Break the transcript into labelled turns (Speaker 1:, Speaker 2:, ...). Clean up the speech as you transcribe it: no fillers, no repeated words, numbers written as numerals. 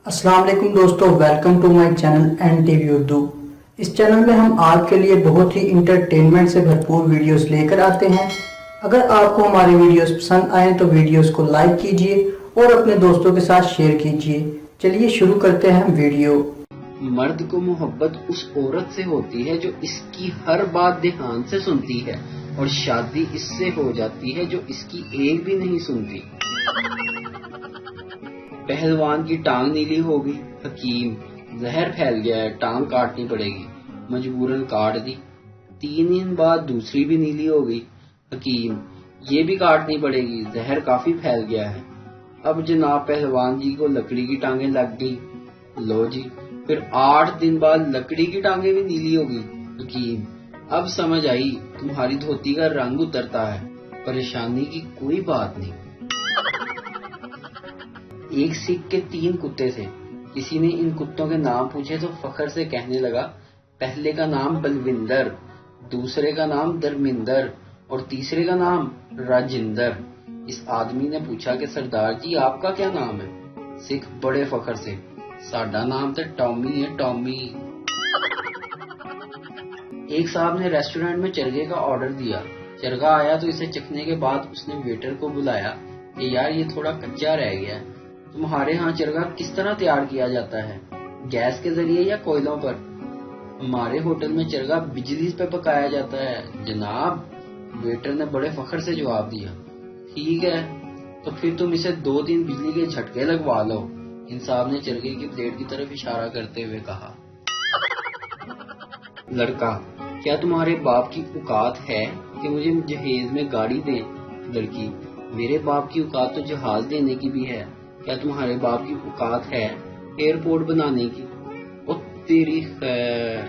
Speaker 1: अस्सलाम वालेकुम दोस्तों, welcome to my channel N TV Urdu. इस चैनल में हम आपके लिए बहुत ही इंटरटेनमेंट से भरपूर वीडियोस लेकर आते हैं। अगर आपको हमारे वीडियोस पसंद आए तो वीडियोस को लाइक कीजिए और अपने दोस्तों के साथ शेयर कीजिए। चलिए शुरू करते हैं वीडियो।
Speaker 2: मर्द को मोहब्बत उस औरत से होती है जो इसकी हर बात ध्यान से सुनती है, और शादी इससे हो जाती है जो इसकी एक भी नहीं सुनती। पहलवान की टांग नीली हो गई, हकीम जहर फैल गया है, टांग काटनी पड़ेगी, मजबूरन काट दी। 3 दिन बाद दूसरी भी नीली हो गई, हकीम ये भी काटनी पड़ेगी, जहर काफी फैल गया है। अब जनाब पहलवान जी को लकड़ी की टांगें लग गई। लो जी, फिर 8 दिन बाद लकड़ी की टांगें भी नीली हो गई। हकीम अब समझ आई, तुम्हारी धोती का रंग उतरता है, परेशानी की कोई बात नहीं। एक सिख के 3 कुत्ते थे। किसी ने इन कुत्तों के नाम पूछे तो फखर से कहने लगा, पहले का नाम बलविंदर, दूसरे का नाम धर्मिंदर और तीसरे का नाम राजिंदर। इस आदमी ने पूछा कि सरदार जी आपका क्या नाम है? सिख बड़े फखर से, साडा नाम तो टॉमी है, टॉमी। एक साहब ने रेस्टोरेंट में चरगे का ऑर्डर दिया। चरगा आया तो इसे चखने के बाद उसने वेटर को बुलाया कि यार ये थोड़ा कच्चा रह गया है, तुम्हारे यहाँ चरगा किस तरह तैयार किया जाता है, गैस के जरिए या कोयलों पर? हमारे होटल में चरगा बिजली पे पकाया जाता है जनाब, वेटर ने बड़े फखर से जवाब दिया। ठीक है, तो फिर तुम इसे 2 दिन बिजली के झटके लगवा लो, इन साहब ने चरगे की प्लेट की तरफ इशारा करते हुए कहा। लड़का, क्या तुम्हारे बाप की औकात है कि मुझे जहेज में गाड़ी दे? लड़की, मेरे बाप की औकात तो जहाज देने की भी है, क्या तुम्हारे बाप की औकात है एयरपोर्ट बनाने की? ओ तेरी खैर।